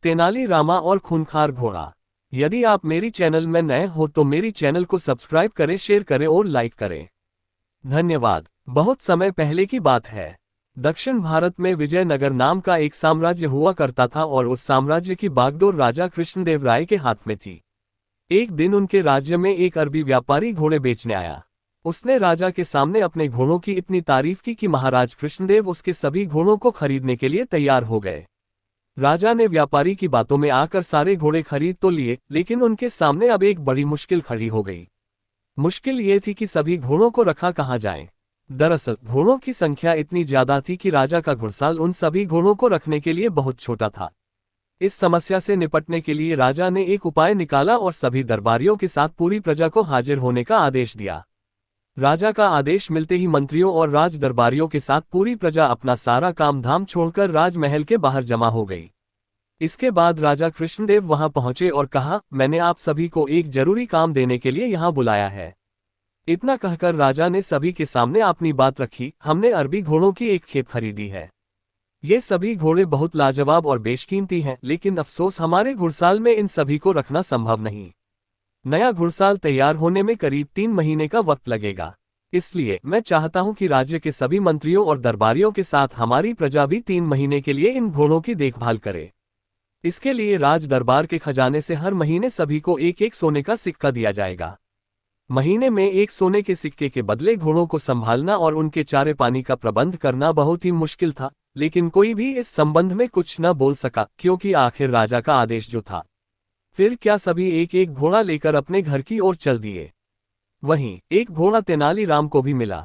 तेनाली रामा और खूंखार घोड़ा। यदि आप मेरी चैनल में नए हो तो मेरी चैनल को सब्सक्राइब करें, शेयर करें और लाइक करें। धन्यवाद। बहुत समय पहले की बात है। दक्षिण भारत में विजयनगर नाम का एक साम्राज्य हुआ करता था और उस साम्राज्य की बागडोर राजा कृष्णदेव राय के हाथ में थी। एक दिन उनके राज्य में एक अरबी व्यापारी घोड़े बेचने आया। उसने राजा के सामने अपने घोड़ों की इतनी तारीफ की कि महाराज कृष्णदेव उसके सभी घोड़ों को खरीदने के लिए तैयार हो गए। राजा ने व्यापारी की बातों में आकर सारे घोड़े खरीद तो लिए, लेकिन उनके सामने अब एक बड़ी मुश्किल खड़ी हो गई। मुश्किल ये थी कि सभी घोड़ों को रखा कहाँ जाए। दरअसल घोड़ों की संख्या इतनी ज्यादा थी कि राजा का घुड़साल उन सभी घोड़ों को रखने के लिए बहुत छोटा था। इस समस्या से निपटने के लिए राजा ने एक उपाय निकाला और सभी दरबारियों के साथ पूरी प्रजा को हाजिर होने का आदेश दिया। राजा का आदेश मिलते ही मंत्रियों और राज दरबारियों के साथ पूरी प्रजा अपना सारा काम धाम छोड़कर राजमहल के बाहर जमा हो गई। इसके बाद राजा कृष्णदेव वहां पहुंचे और कहा, मैंने आप सभी को एक जरूरी काम देने के लिए यहां बुलाया है। इतना कहकर राजा ने सभी के सामने अपनी बात रखी, हमने अरबी घोड़ों की एक खेप खरीदी है। ये सभी घोड़े बहुत लाजवाब और बेशकीमती हैं, लेकिन अफसोस हमारे घुड़साल में इन सभी को रखना संभव नहीं। नया घुड़साल तैयार होने में करीब 3 महीने का वक्त लगेगा। इसलिए मैं चाहता हूं कि राज्य के सभी मंत्रियों और दरबारियों के साथ हमारी प्रजा भी 3 महीने के लिए इन घोड़ों की देखभाल करे। इसके लिए राज दरबार के खजाने से हर महीने सभी को एक एक सोने का सिक्का दिया जाएगा। महीने में एक सोने के सिक्के के बदले घोड़ों को संभालना और उनके चारे पानी का प्रबंध करना बहुत ही मुश्किल था, लेकिन कोई भी इस संबंध में कुछ न बोल सका, क्योंकि आखिर राजा का आदेश जो था। फिर क्या सभी एक एक घोड़ा लेकर अपने घर की ओर चल दिए। वहीं एक घोड़ा तेनाली राम को भी मिला।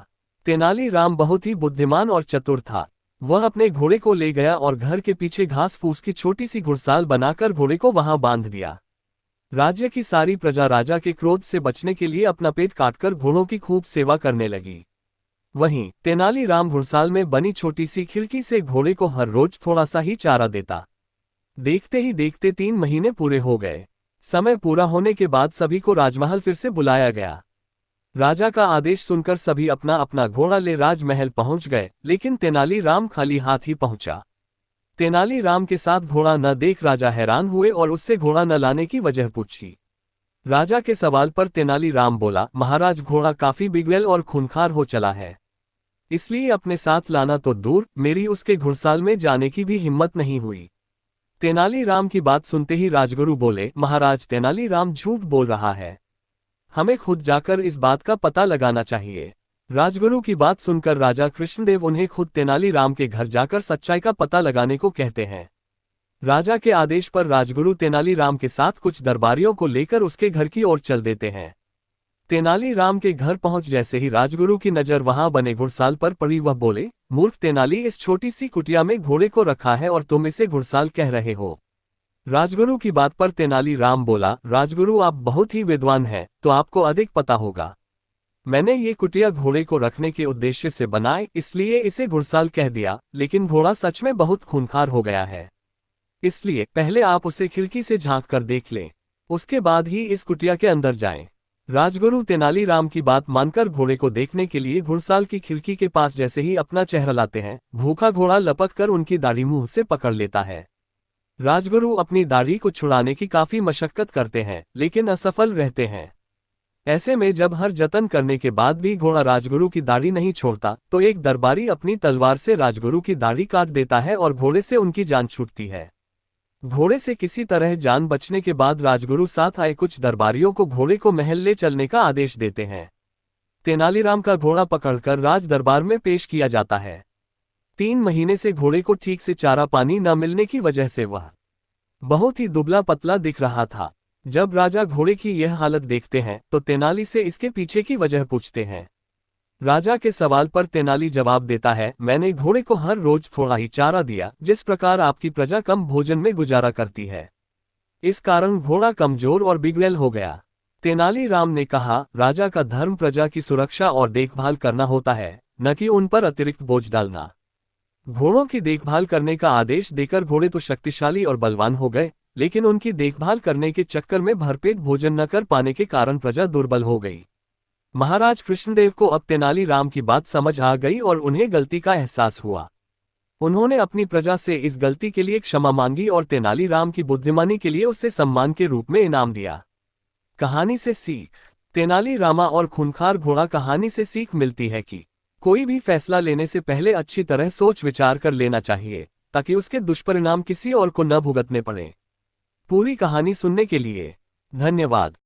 तेनाली राम बहुत ही बुद्धिमान और चतुर था। वह अपने घोड़े को ले गया और घर के पीछे घास फूस की छोटी सी घुड़साल बनाकर घोड़े को वहां बांध दिया। राज्य की सारी प्रजा राजा के क्रोध से बचने के लिए अपना पेट काटकर घोड़ों की खूब सेवा करने लगी। वहीं तेनाली राम घुड़साल में बनी छोटी सी खिड़की से घोड़े को हर रोज थोड़ा सा ही चारा देता। देखते ही देखते 3 महीने पूरे हो गए। समय पूरा होने के बाद सभी को राजमहल फिर से बुलाया गया। राजा का आदेश सुनकर सभी अपना अपना घोड़ा ले राजमहल पहुंच गए, लेकिन तेनाली राम खाली हाथ ही पहुंचा। तेनाली राम के साथ घोड़ा न देख राजा हैरान हुए और उससे घोड़ा न लाने की वजह पूछी। राजा के सवाल पर तेनाली राम बोला, महाराज घोड़ा काफी बिगड़ैल और खूंखार हो चला है, इसलिए अपने साथ लाना तो दूर, मेरी उसके घुड़साल में जाने की भी हिम्मत नहीं हुई। तेनाली राम की बात सुनते ही राजगुरु बोले, महाराज तेनाली राम झूठ बोल रहा है, हमें खुद जाकर इस बात का पता लगाना चाहिए। राजगुरु की बात सुनकर राजा कृष्णदेव उन्हें खुद तेनाली राम के घर जाकर सच्चाई का पता लगाने को कहते हैं। राजा के आदेश पर राजगुरु तेनाली राम के साथ कुछ दरबारियों को लेकर उसके घर की ओर चल देते हैं। तेनाली राम के घर पहुंच जैसे ही राजगुरु की नजर वहां बने घुड़साल पर पड़ी, वह बोले, मूर्ख तेनाली, इस छोटी सी कुटिया में घोड़े को रखा है और तुम इसे घुड़साल कह रहे हो। राजगुरु की बात पर तेनाली राम बोला, राजगुरु आप बहुत ही विद्वान हैं, तो आपको अधिक पता होगा। मैंने ये कुटिया घोड़े को रखने के उद्देश्य से बनाए, इसलिए इसे घुड़साल कह दिया, लेकिन घोड़ा सच में बहुत खूंखार हो गया है। इसलिए पहले आप उसे खिड़की से झांक कर देख लें, उसके बाद ही इस कुटिया के अंदर जाएं। राजगुरु तेनाली राम की बात मानकर घोड़े को देखने के लिए घुड़साल की खिड़की के पास जैसे ही अपना चेहरा लाते हैं, भूखा घोड़ा लपक कर उनकी दाढ़ी मुंह से पकड़ लेता है। राजगुरु अपनी दाढ़ी को छुड़ाने की काफी मशक्कत करते हैं, लेकिन असफल रहते हैं। ऐसे में जब हर जतन करने के बाद भी घोड़ा राजगुरु की दाढ़ी नहीं छोड़ता, तो एक दरबारी अपनी तलवार से राजगुरु की दाढ़ी काट देता है और घोड़े से उनकी जान छूटती है। घोड़े से किसी तरह जान बचने के बाद राजगुरु साथ आए कुछ दरबारियों को घोड़े को महल ले चलने का आदेश देते हैं। तेनालीराम का घोड़ा पकड़कर राज दरबार में पेश किया जाता है। 3 महीने से घोड़े को ठीक से चारा पानी न मिलने की वजह से वह बहुत ही दुबला पतला दिख रहा था। जब राजा घोड़े की यह हालत देखते हैं तो तेनाली से इसके पीछे की वजह पूछते हैं। राजा के सवाल पर तेनाली जवाब देता है, मैंने घोड़े को हर रोज थोड़ा ही चारा दिया, जिस प्रकार आपकी प्रजा कम भोजन में गुजारा करती है। इस कारण घोड़ा कमजोर और बिगड़ैल हो गया। तेनाली राम ने कहा, राजा का धर्म प्रजा की सुरक्षा और देखभाल करना होता है, न कि उन पर अतिरिक्त बोझ डालना। घोड़ों की देखभाल करने का आदेश देकर घोड़े तो शक्तिशाली और बलवान हो गए, लेकिन उनकी देखभाल करने के चक्कर में भरपेट भोजन न कर पाने के कारण प्रजा दुर्बल हो गई। महाराज कृष्णदेव को अब तेनाली राम की बात समझ आ गई और उन्हें गलती का एहसास हुआ। उन्होंने अपनी प्रजा से इस गलती के लिए क्षमा मांगी और तेनालीराम की बुद्धिमानी के लिए उसे सम्मान के रूप में इनाम दिया। कहानी से सीख। तेनालीरामा और खूंखार घोड़ा कहानी से सीख मिलती है कि कोई भी फैसला लेने से पहले अच्छी तरह सोच विचार कर लेना चाहिए, ताकि उसके दुष्परिणाम किसी और को न भुगतने पड़े। पूरी कहानी सुनने के लिए धन्यवाद।